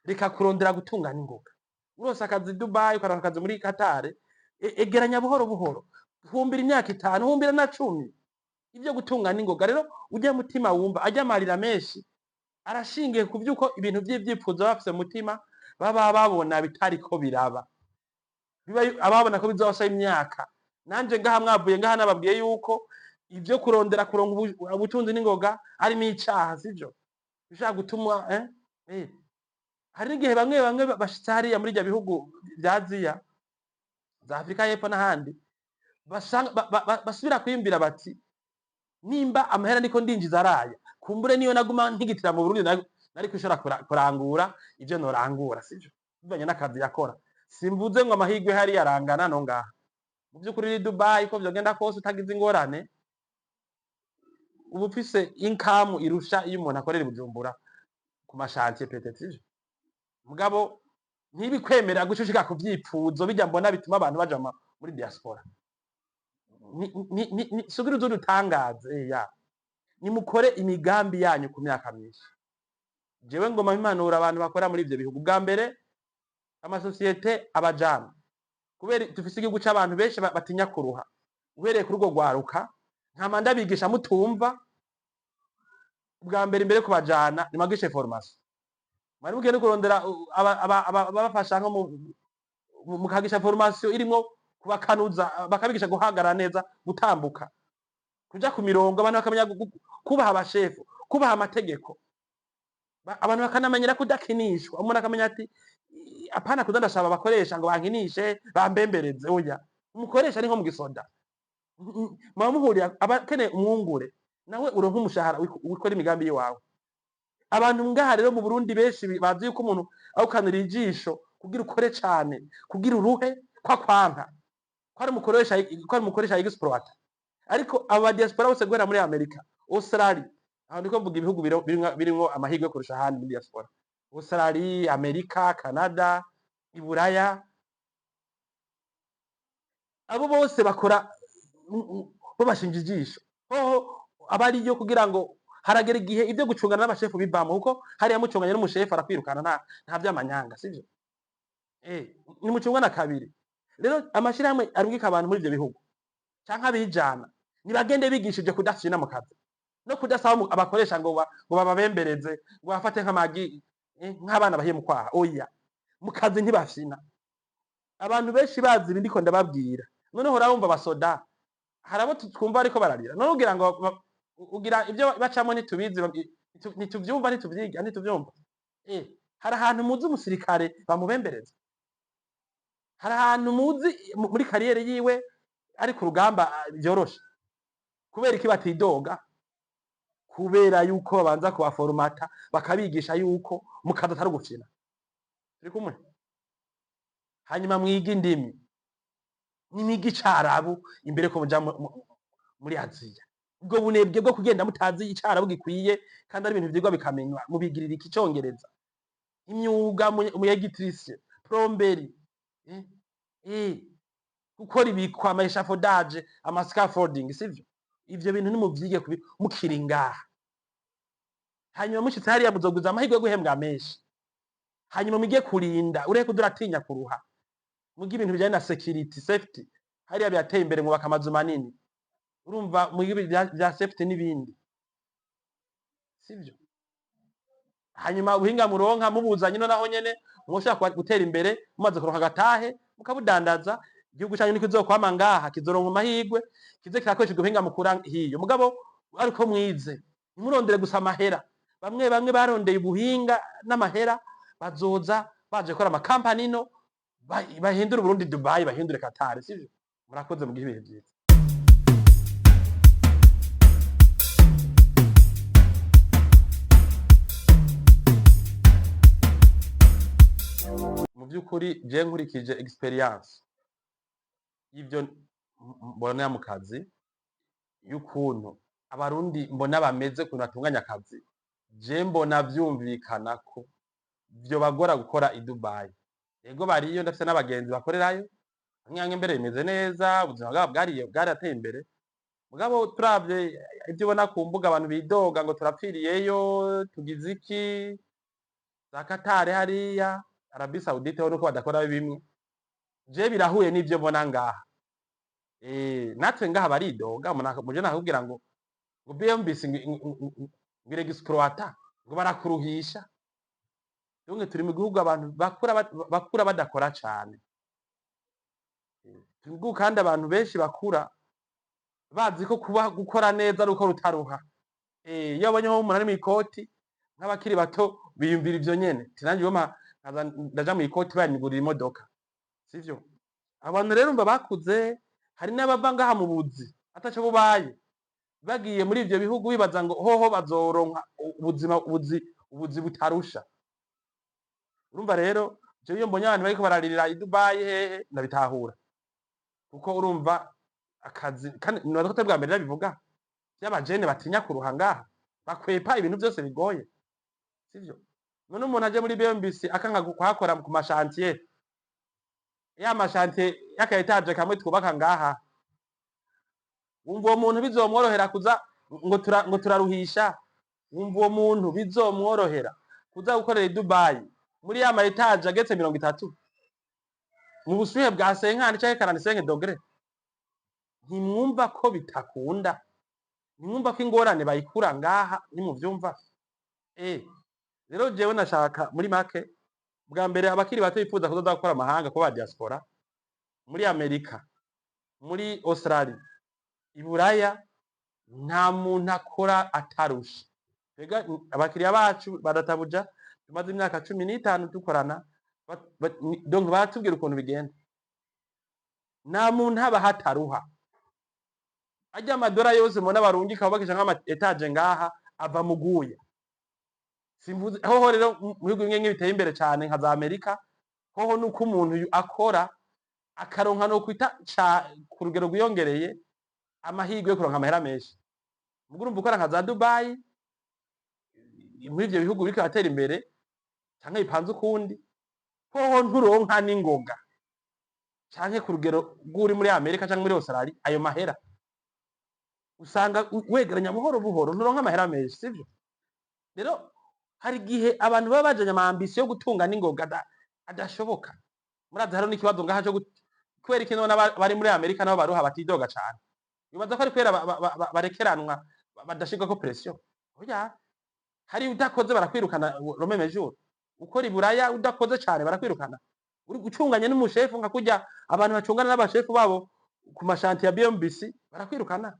reka kurondera gutungana ingoga urose akazi Dubai ukaronka akazi muri Qatar egeranya buhoro buhoro humbira imyaka 5 humbira na 10 ivyo gutungana ingoga rero ujya mutima wumva ajya amarira menshi arashingiye ku vyuko ibintu vy'ivyifuzo bafise mutima baba babona bitariko biraba biba ababona ko bizosha imyaka nanje ngaha mwavuye ngaha nababwiye yuko ivyo kurondera kuronka ubutunzi n'ingoga ari n'icaha sivyo bishaka gutuma hari igihe bamwe bamwe bashitse hariya muri ibyo bihugu vya Aziya za Afrika y'Epfo n'ahandi basubira kwiyumvira bati nimba amahera niko ndinjiza araya kumbure niyo naguma ntigitira mu Burundi nari kwishora kurangura ivyo norangura sivyo bivanye n'akazi yakora simvuze ngo amahigwe hari yarangana no ngaha mu by'ukuri Dubai ko vyogenda kose utagize ingorane ubu ufise income irusha iyo umuntu akorera Bujumbura ku mashantier peut-être mugabo ntibikwemerera gucushika ku vyipfuzo bijya mbona bituma abantu baja muri diaspora sugira uzo dutangaze nimukore imigambi yanyu ku myaka myinshi jewe ngoma impanura abantu bakora muri ivyo bihugu bwa mbere amasosiyete abajana kubera dufise igihugu c'abantu benshi batinya kuruha uhereye kuri urwo rwaruka nta manda bigisha mutumva bwa mbere imbere kubajana nimagishe formation mwari mugende kurondera abafasha nko mukagisha formation irimo kubakanuza bakabigisha guhagara neza gutambuka kuja ku mirongo abantu bakamenya kubaha abashefu kubaha amategeko abantu bakanamenyera kudakinishwa umuntu akamenya ati apana kudandashaba bakoresha ngo bankinishe bambembereze oya umukoresha ni nko mu gisoda mamuhuriya abakene umwungure nawe uronka umushahara wikora imigambi yawe abantu ngaha rero mu Burundi benshi bazi yuko umuntu awukanira ijisho kugira ukore cyane kugira uruhe kwanka kwari umukoresha y'exploit ariko aba diaspora bose gwera muri Amerika Australia aho ndiko mvuga ibihugu birimo amahirwe kurusha ahandi muri diaspora Australia Amerika Canada Iburaya abo bose bakora bo bashinja ijisho abari yo kugira ngo haragera igihe ibyo gucungana n'abashefu bivamo kuko hariya mucunganye n'umushefu arakwirukana nta vy'amanyanga sivyo ni mucungana kabiri rero amashirahamwe arungika abantu muri ivyo bihugu canke abijana nibagende bigishije kudashina mu kazi no kudasaba abakoresha ngo babembereze ngo bafate nk'amagi nk'abana bahiye mu kwaha oya mu kazi ntibashina abantu benshi bazi ndiko ndababwira noneho urabumva basoda harabo twumva ariko bararira none ugira ngo ugira ibyo bacamo nitubizi nituvyumva nituvyiga nituvyumva hari ahantu muzi umusirikare bamubembereza hari ahantu muzi muri kariyeri yiwe ari ku rugamba byoroshe kubera iki batidoga kubera yuko babanza kubaformata bakabigisha yuko mukaza atari gukina turi kumwe hanyuma mwiga indimi n'imiga icarabu imbere ko muja muri Aziya ubwo bunebwe bwo kugenda mutazi icarabu gikwiye kandi ari ibintu vyigwa bikamenywa mubigirira iki Congereza imyuga umuyegitrice plomberi gukora ibikwa amashafodaje scaffolding sivyo ivyo bintu nimuvyige mukiri ngaha hanyuma mushitse hariya muzoguza amahirwe yo guhembwa menshi hanyuma mige kurinda ureke kuduratinya kuruha mugi ibintu bijanye na security safety hariya byateye imbere mu bakamazu manini urumva mugi bya safety n'ibindi sivyo hanyuma ubuhinga muronka mubuzanye no naho nyene mwoshaka gutera imbere mumaze kuronka gatahe mukabudandaza igihugu cyanyu niko kizokwama ngaha kizoronka amahirwe kize kirakoresha ubuhinga mukura hiyo mugabo ariko mwize nimurondere gusa amahera bamwe barondeye ubuhinga n'amahera bazoza baje gukora amakampani no bahindura Burundi Dubai bahindure Qatar sivyo murakoze mu gihe ibihe byiza mu byukuri je nkurikije experience y'ivyo mbona mu kazi y'ukuntu abarundi mbona bameze kuntu batunganya akazi je mbona vyumvikana ko vyo bagora gukora i Dubai ego bariyo ndafise n'abagenzi bakorerayo nyange mbere bimeze neza ubuzima bwabo bwarateye imbere mugabo turavye ivyo ubona ku mbuga abantu bidoga ngo turapfiriyeyo tugize iki za Qatar hariya Arabie Saoudite ho nuko badakora bimwe je birahuye n'ivyo mbona ngaha natwe ngaha baridoga muje nakubwira ngo BMBC ngire exploiter ngo barakuruhisha Dunge turi mu gihugu abantu bakura badakora cane turi kandi abantu benshi bakura bazi ko kuba gukora neza ruko rutaruha iyo abonye nko umuntu ari mu ikoti nk'abakiri bato biyumvira ivyo nyene tinanje yoma ndaja mu ikoti banigurira imodoka sivyo abantu rero mba bakuze hari n'abava ngaha mu buzi ataco bubaye bagiye muri ivyo bihugu bibaza ngo hoho bazoronka ubuzi butarusha urumva rero je iyo mbonye abantu bariko bararirira i Dubai hehe ndabitahura kuko urumva akazi kandi nubwo bwa mbere bivuga by'abajene batinya kuruha ngaha bakwepa ibintu byose bigoye sivyo none umuntu aje muri BMBC akanga kuhakora ku mashantier ya mashantier yakayetaje kamwe twubaka ngaha wumva uwo muntu bizomworohera kuza ngo turaruhisha wumva uwo muntu bizomworohera kuza gukorera i Dubai muri ya ma etage agetse 30 mu bushuhe bwa 50 canke 45 degre ntimwumva ko bitakunda ntimwumva ko ingorane bayikura ngaha nimuvyumva rero jewe nashaka muri make bwa mbere abakiri bato bifuza kuzoza gukora amahanga ko ba diaspora muri Amerika muri Australia iburaya nta muntu akora atarusha Ega abakiriya bacu badatabuja tumaze imyaka 15 dukorana donc batubwira ukuntu bigenda nta muntu haba hataruha ajya amadora yose mubona barungika bakisha nk'ama etage ngaha ava muguya simvuze hoho rero mu bihugu bimwe biteye imbere cyane nka za Amerika hoho nuko umuntu akora akaronka no kwita ku rugero rwiyongereye amahirwe yo kuronka amahera menshi mugurumva ukora nka za Dubai muri ivyo bihugu biriko atera imbere canke bipanze ukundi hoho nturonka n'ingoga canke ku rugero rw'uri muri Amerika canke muri Australia ayo mahera usanga wegeranya buhoro buhoro nturonka amahera menshi sivyo rero hari gihe abantu baba bajanye amambisi yo gutunga n'ingoga adashoboka murazi haro n'ikibazo ngaha cyo kwera ikintu bari muri Amerika nabo baruha batidoga cane bibaza ko ari kwera barekeranwa badashirwa ko pression oya hari udakoze barakwirukana Rome jour ukora iburaya udakoze cane barakwirukana uri gucunganye n'umushefu nka kujya abantu bacungana n'abashefu babo ku mashanti ya BMBC barakwirukana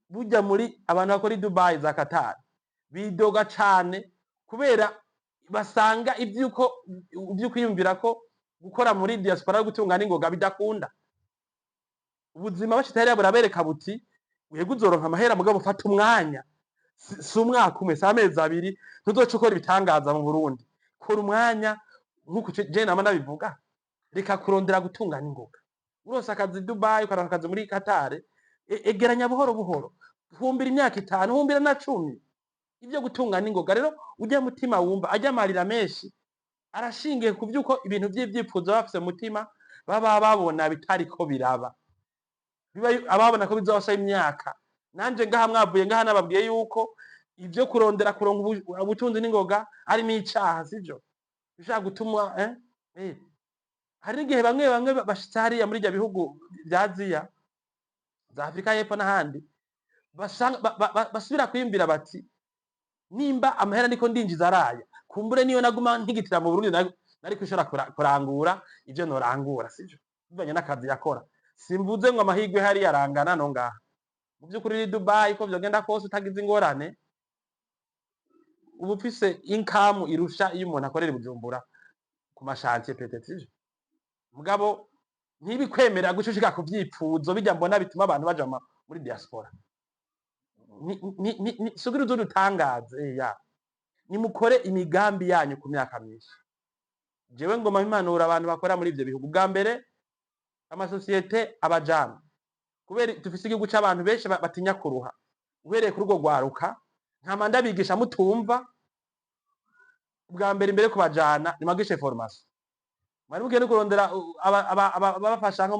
burya muri abantu bakora i Dubai za Qatar bidoga cane kubera basanga ivyuko kwiyumvira ko gukora muri diaspora yo gutunga n'ingoga bidakunda ubuzima bashitari burabereka buti wego uzoronka amahera mugabo fata umwanya si umwaka umwe si amezi abiri ntuzoca ukora ibitangaza mu Burundi kora umwanya nk'uko je nama nabivuga reka kurondera gutunga n'ingoga urose akazi Dubai ukaronka akazi muri Qatar egeranya buhoro buhoro humbira imyaka 5 humbira na 10 ivyo gutunga n'ingoga rero ujya mutima wumva ajya marira menshi arashingiye ku vyuko ibintu vy'ivyifuzo bafise mutima baba babona bitari ko biraba biba ababona ko bizosha imyaka nanje ngaha mwavuye ngaha nababwiye yuko ivyo kurondera kuronka ubutunzi n'ingoga ari n'icaha sivyo bishaka gutuma hari igihe bamwe bashitse hariya muri ibyo bihugu vya Aziya za Afrika y'Epfo n'ahandi basubira kwiyumvira bati nimba amahera niko ndinjiza araya kumbure niyo naguma ntigitira mu Burundi nari kwishora kurangura ivyo norangura sivyo bivanye n'akazi yakora simvuze ngo amahirwe hari yarangana no ngaha mu by'ukuri ni Dubai ko vyogenda kose utagize ingorane ubu ufise income irusha iyo umuntu akorera Bujumbura ku mashantier peut-être mugabo ntibikwemerera gucushika ku vyipfuzo bijya mbona bituma abantu baja muri diaspora sugira uzudutangaze nimukore imigambi yanyu ku myaka myinshi jewe ngoma impanura abantu bakora muri ivyo bihugu bwa mbere amasosiyete abajana kubera dufise igihugu c'abantu benshi batinya kuruha uhereye kuri urwo rwaruka nta manda bigisha mutumva bwa mbere imbere kubajana nimagishe formation mwari mugende kurondera abafasha nko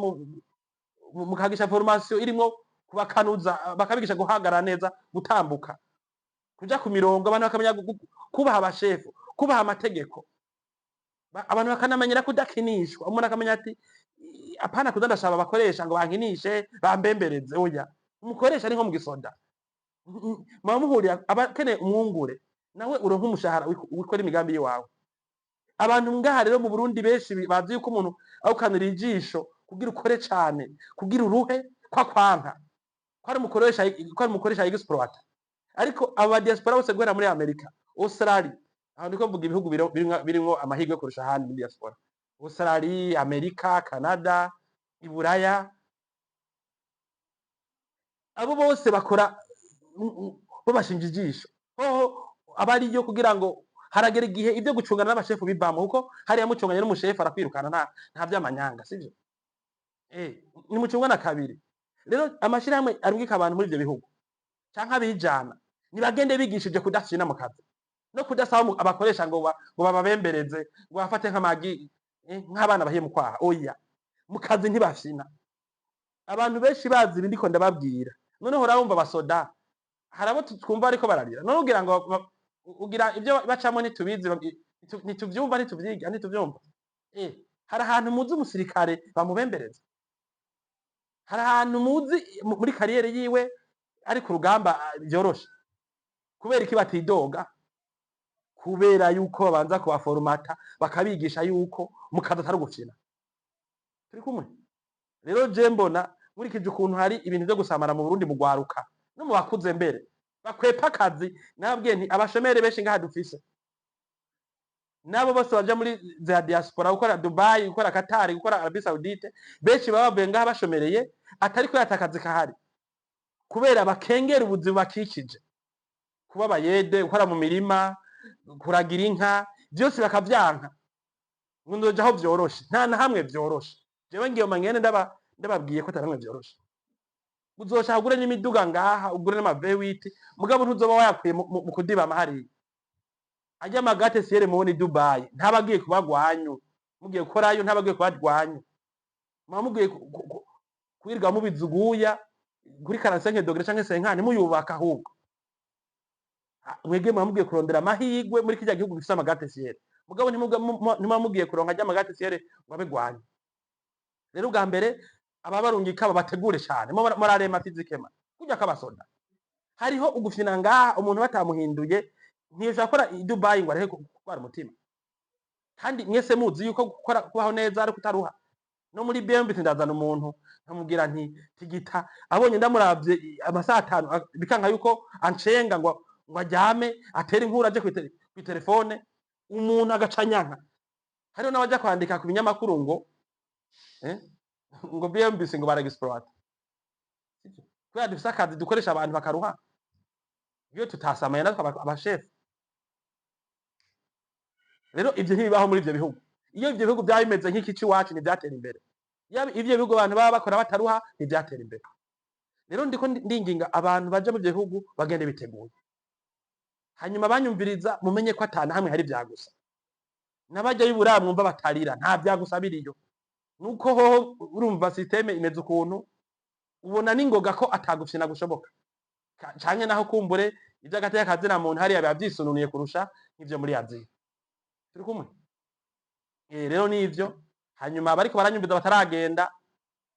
mukagisha formation irimo kubakanuza bakabigisha guhagarara neza gutambuka kuja ku mirongo abantu bakamenya kubaha abashefu kubaha amategeko. Abantu bakanamenyera kudakinishwa. Umuntu akamenya ati apana kuza ndashaba abakoresha ngo bankinishe bambembereze, oya. Umukoresha ni nko mu gisoda. Muba muhurira abakeneye umwungure nawe uronka umushahara wikora imigambi yiwawe. Abantu ngaha rero mu Burundi benshi bazi yuko umuntu awukanira ijisho kugira ukore cane, kugira uruhe kwanka. Kwari umukoresha y'exploiter. Ariko aba diaspora bose guhera muri Amerika, Australia, aho ndiko mvuga ibihugu birimwo amahirwe kurusha ahandi muri diaspora. Australia, Amerika, Canada, Iburaya, abo bose bakora babashinja ijisho. Hoho abariyo kugira ngo haragera igihe ibyo gucungana n'abashefu bivamo, kuko hariya mucunganye n'umushefu arakwirukana nta vy'amanyanga, sivyo? Ni mucungana kabiri. Rero amashirahamwe arungika abantu muri ivyo bihugu canke abijana nibagende bigishije kudafyina mu kazi no kudasaba abakoresha ngo bababembereze ngo bafate nk'amagi nk'abana bahiye mu kwaha, oya. Mu kazi ntibafyina. Abantu benshi bazi ibi ndiko ndababwira. Noneho urabumva basoda harabo twumva ariko bararira. None ugira ngo ugira ibyo bacamo ntitubizi, ntituvyumva, ntituvyiga, ntituvyumva. Hari ahantu muzi umusirikare bamubembereza. Hari ahantu muzi muri kariyeri yiwe ari ku rugamba byoroshe. Kubera iki batidoga? Kubera yuko babanza kubaformata bakabigisha yuko mu kazi atari gukina. Turi kumwe? Rero je mbona nkurikije ukuntu hari ibintu byo gusamara mu Burundi mu gwaruka no mu bakuze mbere bakwepa akazi. Nababwiye nti abashomeri benshi ngaha dufise nabo bose baja muri za diaspora gukora Dubai, gukora Qatar, gukora Arabie Saoudite, benshi babavuye ngaha bashomereye atari ko yatakazi kahari kubera bakengera ubuzima bakikije, kuba bayede, gukora mu mirima, kuragira inka, byose bakavyanka. Ngundoje aho vyoroshe, nta na hamwe vyoroshe. Jewe ngiye mangene ndababwiye ko taramwe vyoroshe. Uzoshaka gure n'imiduga ngaha, ugure n'ama V8, mugabo ntuzoba wayakuye mu kudiba amahari. Ajya magate siere mu Dubai, ntabagiye kubagwanyu. Mugiye gukorayo ntabagiye kubagwanyu. Mugiye kwirwa mubizuguya kuri 45 degrees canke 50 muyubaka ahubwo. Mwege mugiye kurondera amahigwe muri kijya gihugu gifise amagate siere. Mugabo ntimugiye kuronka ajya magate siere ngo abegwanyu. Rero ubwa mbere ababarungika babategure cyane morarema fizikema kujya kabasoda. Hariho ugufina ngaha umuntu batamuhinduye ntiyosha gukora i Dubai ngo arehe kwara umutima. Kandi mwese muzi yuko gukora kubaho neza ari kutaruha. No muri BMB ndazana umuntu nkamubwira nti tigita abonye ndamuravye amasaha 5 bikanga yuko ancenga ngo ajyame atere inkuru aje ku telefone umuntu agacanyanka. Hariho nabaja kwandika ku binyamakuru ngo BMB ngo baragexploit. Kubera dufise akazi dukoresha abantu bakaruha. Iyo tutasamaye natwe abashefu. Rero ivyo ntibibaho muri ivyo bihugu. Iyo ivyo bihugu byabimeze nk'ikici wacu ntibyatera imbere. Ivyo bihugu abantu baba bakora bataruha ntibyatera imbere. Rero ndiko ndinginga abantu baje mu bihugu bagende biteguye. Hanyuma banyumviriza mumenye ko atana hamwe hari vyagusa. Nabajya y'ibura mwumva batarira nta vyagusa biriyo. Nuko ho urumva systeme imeze ukuntu ubona ningoga ko atagufyina gushoboka. Canke naho kumbure ivyo agate y'akazi na muntu hari yabyisunuye kurusha nk'ivyo muri Aziya. Turi kumwe? Rero nivyo hanyuma bariko baranyumviza bataragenda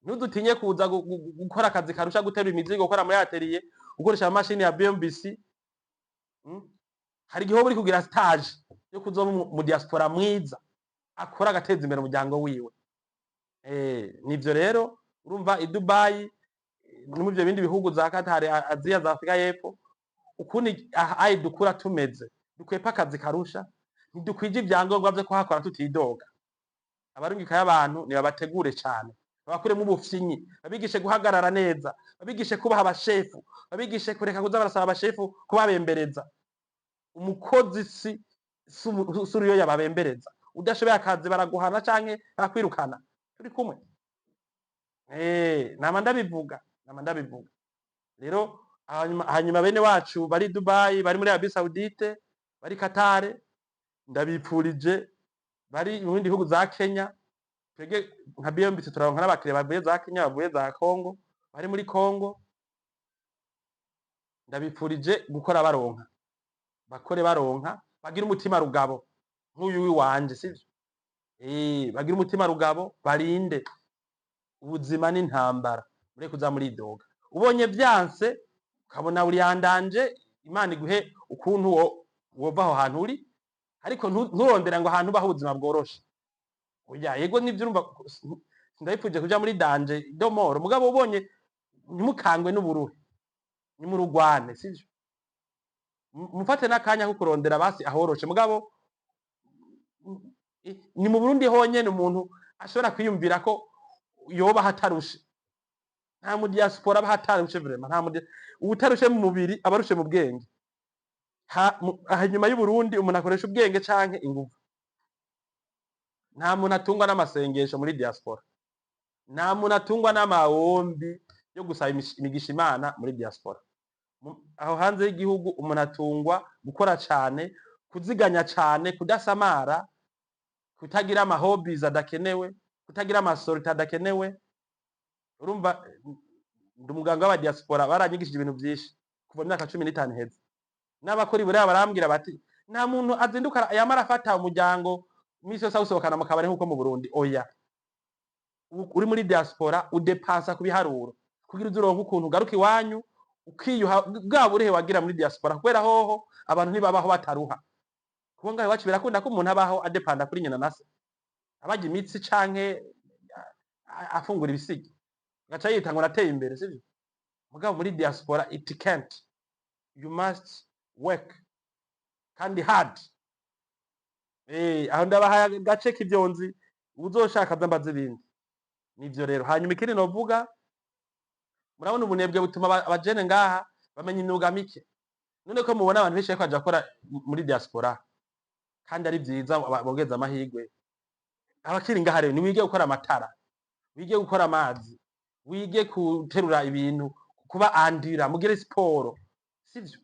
ntudutinye kuza gukora akazi karusha guterura imizigo gukora muri atelier ukoresha amashini ya BMBC. Hari igihe bari kugira stage yo kuzoba mu diaspora mwiza akora agateza imbere umuryango wiwe. Nivyo rero urumva i Dubai no mu byo bindi bihugu za Qatar, Aziya, za Afrika y'Epfo ukuni ayi dukura tumeze dukwepa akazi karusha ntidukwije ibyangombwa byo kuhakora tutidoga. Abarungika y'abantu ni babategure cyane, babakuremo ubufyinyi, babigishe guhagarara neza, babigishe kubaha abashefu, babigishe kureka kuza barasaba abashefu kubabembereza. Umukozi suriyo yababembereza, udashoboye akazi baraguhana canke barakwirukana. Turi kumwe? Nama ndabivuga. Rero hanyuma bene wacu bari Dubai, bari muri Arabie Saoudite, bari Qatar, ndabipfurije bari mu bindi bihugu za Kenya. Twege nka BMB turaronka n'abakire bavuye za Kenya, bavuye za Congo, bari muri Congo. Ndabipfurije gukora baronka, bakore baronka bagira umutima rugabo nk'uyu wiwanje sivyo bagira umutima rugabo barinde ubuzima n'intambara mureke kuza muridoga ubonye vyanse ukabona uri yandanje Imana iguhe ukuntu wova aho hantu uri ariko nturondera ngo ahantu baho ubuzima bworoshe oya yego nivyo urumva ndabipfuje kuja muri danje domoro mugabo ubonye ntimukangwe n'uburuhe nimurugwane sivyo mufate n'akanya ko kurondera basi ahoroshe mugabo ni mu Burundi honyene umuntu ashobora kwiyumvira ko yoba hatarushe nta mu diaspora bahatarushe vraiment nta mu ubutarushe mu mubiri abarushe mu bwenge hanyuma y'u Burundi umuntu akoresha ubwenge canke ingufu nta muntu atungwa n'amasengesho muri diaspora nta muntu atungwa n'amawombi yo gusaba imigisha Imana muri diaspora aho hanze y'igihugu umuntu atungwa gukora cane kuziganya cane kudasamara kutagira hobbies adakenewe kutagira amasorti adakenewe urumva ndumuganga w'aba diaspora baranyigishije ibintu byinshi kuva imyaka 15 heze n'abakora ibure barambwira bati nta muntu azinduka yamara afata umuryango misi yose usohokana mu kabare nkuko mu Burundi oya uri muri diaspora udepansa kubiharuro kugira uzuronka ukuntu garuka iwanyu ukiyuha bwa burehe wagira muri diaspora kubera hoho abantu ntibabaho bataruha kuko ngaho iwacu birakunda ko umuntu abaho adepanda kuri nyina nase abaga imitsi canke afungura ibisigi gaca yita ngo nateye imbere sivyo mugabo muri diaspora it can't you must work kandi hard aho ndabaha gace k'ivyonzi uzoshaka zambaza ibindi nivyo rero hanyuma ikindi novuga murabona ubunebwe butuma abajene ngaha bamenya imyuga mike none ko mubona abantu benshi baje gukora muri diaspora kandi ari vyiza bogeza amahigwe abakiri ngaha rero ni wige gukora amatara wige gukora amazi wige guterura ibintu kuba andira mugire siporo sivyo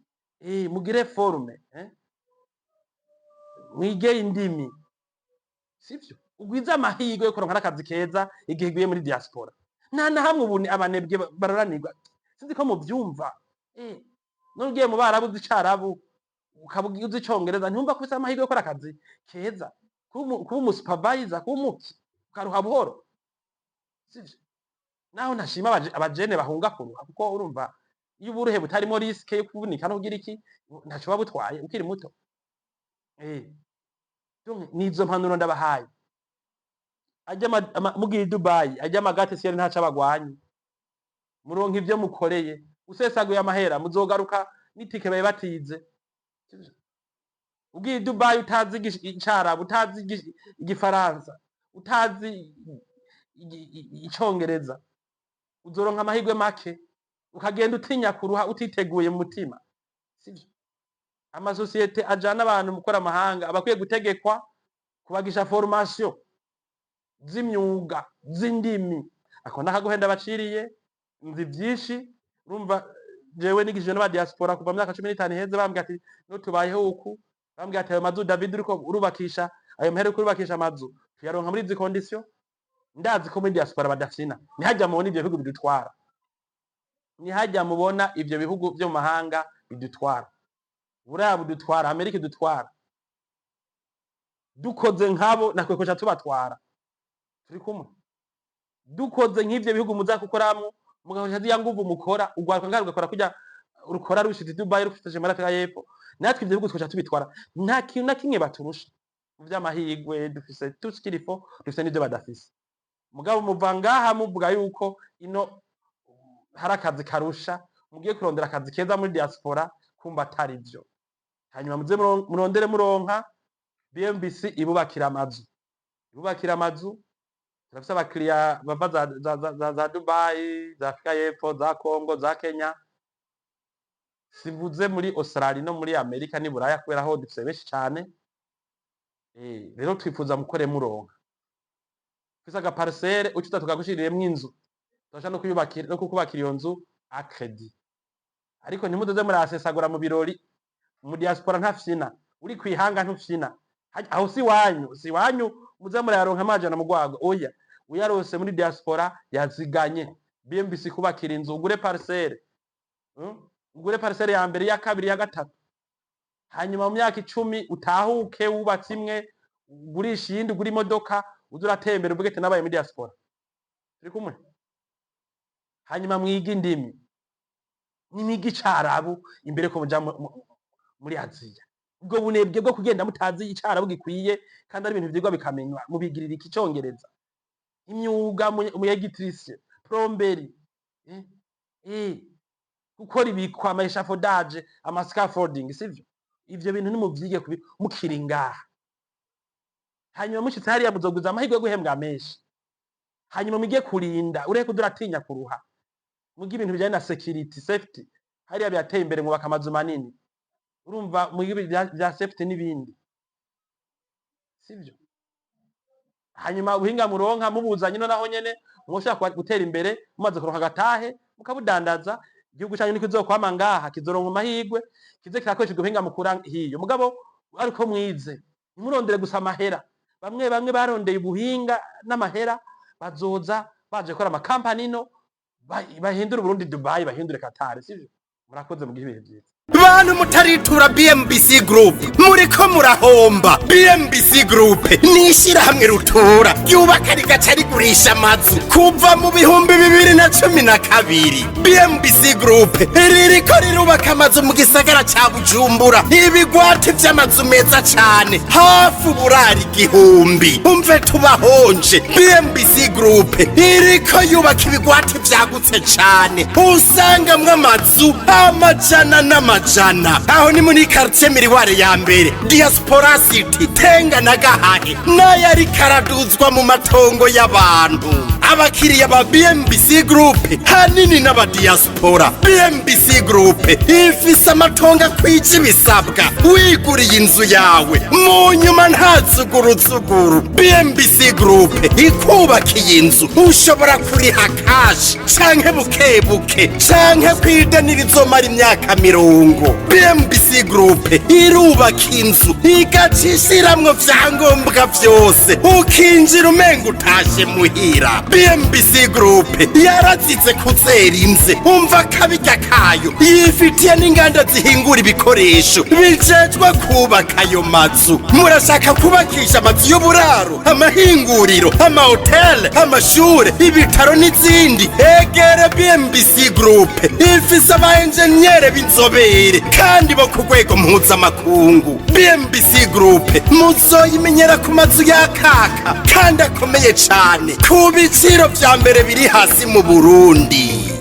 mugire forme mwige indimi sivyo ugwiza amahigwe yo kuronka n'akazi keza igihe iguye muri diaspora nta hamwe ubu abanebwe bararanirwa sinzi ko muvyumva none ugiye mu barabuze icarabu ukabugize icongereza ntumva ko bisa amahigwe yo gukora akazi keza kuba umusupervisor kuba umuki ukaruha buhoro sivyo naho ntashima abajene bahunga kuruha kuko urumva iyo uburuhe butarimo riske yo kuvunika no kugira iki ntaco babutwaye ukiri muto nizo mpanuro ndabahaye ajya mugiye Dubai ajya amagate siyari ntaca abagwanyi muronka ivyo mukoreye usesaguye amahera muzogaruka nitike baye batize ugiye Dubai utazi icarabo utazi igifaransa utazi icongereza uzoronka amahigwe make ukagenda utinya kuruha utiteguye mu mutima sivyo amasosiyete ajana abantu mukora amahanga abakwiye gutegekwa kubagisha formation z'imyuga z'indimi akona kaguhenda baciriye nzi vyinshi urumva jewe nigishije n'aba diaspora kuva myaka 15 heze bambwiye ati no tubayeho uku bambwiye ati ayo mazu David uriko urubakisha ayo mhere uriko urubakisha amazu tuyaronka muri izi condition ndazi ko muri diaspora badafina nihajya mubona ivyo bihugu bidutwara nihajya mubona ivyo bihugu byo mu mahanga bidutwara Buraya budutwara Amerika idutwara dukoze nkabo nakwe kocha tubatwara turi kumwe dukoze nk'ivyo bihugu muza kukoramo mugahoja ziya nguvu mukora ugwaruka ngaruka kora kujya urukora rushitse Dubai rufite muri Afrika y'Epfo natwe ivyo bihugu twocha tubitwara nta kintu na kimwe baturusha mu vy'amahigwe dufise tuskirifo dufise n'ivyo badafise mugabo muvangaha muvuga yuko ino harakazi karusha mugiye kurondera akazi keza muri diaspora kumba atari vyo hanyuma muze murondere muronka BMBC ibubakira amazu turafise abakiriya bava za Dubai za Afrika y'Epfo za Congo za Kenya sivuze muri Australia no muri Amerika ni Buraya kubera ho dufise benshi cyane rero twifuza mukore muronka fisa ga parcelle ucuta tukagushiriyemwo inzu tosha no kuyubakira no kukubakira iyo nzu a credit ariko ntimudoze muri asesagura mu birori mu diaspora ntafyina uri kwihanga ntufyina aho si wanyu muze muri yaronka amajana mu gwago oya uyarose muri diaspora yaziganye BMBC kubakira inzu ugure parcelle ya mbere ya kabiri ya gatatu hanyuma mu myaka 10 utahuke wubatse imwe ugurisha iyindi ugura imodoka uza uratembera uvuge ati nabaye muri diaspora. Turi kumwe? Hanyuma mwiga indimi n'imiga icarabu imbere ko muja muri Aziya. Ubwo bunebwe bwo kugenda mutazi icarabu gikwiye kandi ari ibintu vyigwa bikamenywa mubigirira iki Congereza. Imyuga umuyegitrice, plomberi, gukora ibikwa ama échafaudage, ama scaffolding, sivyo? Ivyo bintu nimuvyige mukiri ngaha. Hanyuma mushitse hariya muzoguza amahirwe yo guhembwa menshi. Hanyuma mige kurinda ureke uduratinya kuruha. Mugi ibintu bijanye na security, safety. Hariya byateye imbere mu bakamazu manini. Urumva mugi bya safety n'ibindi. Sivyo? Hanyuma ubuhinga muronka mubuzanye no naho nyene mwoshaka gutera imbere mumaze kuronka gatahe mukabudandaza igihugu cyanyu niko kizokwama ngaha kizoronka amahirwe kize kirakoresha ubuhinga mukura hiyo mugabo ariko mwize nimurondere gusa amahera bamwe barondeye ubuhinga n'amahera bazoza baje gukora amakampani no bahindura Burundi Dubai bahindure Qatar sivyo murakoze mu gihe byiza bantu mutaritura BMBC Group muriko murahomba. BMBC Group nishira hamwe rutura ryubaka rigaca rigurisha amazu kuva mu 2012. BMBC Group ririko rirubaka amazu mu gisagara ca Bujumbura ibigwati vy'amazu meza cane hafi uburari igihumbi. Umve tubahonje BMBC Group iriko yubaka ibigwati vyagutse cane usangamwe amazu amajana n'amajana. Aho ni muri quartier Miriware ya mbere Diaspora City Tenga na Gahage n'ayari karaduzwa mu matongo y'abantu. Abakiriya ba BMBC Group hanini n'aba diaspora. BMBC Group ifise amatongo kwije bisabwa wiguriye inzu yawe mu nyuma ntazuguruzuguru. BMBC Group ikubakiye inzu ushobora kuriha cash canke bukebuke canke kwidanira izomara imyaka 10. BMBC Group irubaka inzu igacishiramwo vyangombwa vyose ukinjira umenga utashe muhira. BMBC Group yarazize kuzera inze umva kabirya kayo yifitiye n'inganda zihingura ibikoresho bijejwe kubaka ayo mazu. Murashaka kubakisha amazu y'uburaro amahinguriro amahotel amashure ibitaro n'izindi egere BMBC Group ifise aba engineer b'inzobere kandi bo kugwego mpuzamakungu. BMBC Group muzoyimenyera ku mazu yakaka kandi akomeye cane ku biciro vya mbere biri hasi mu Burundi.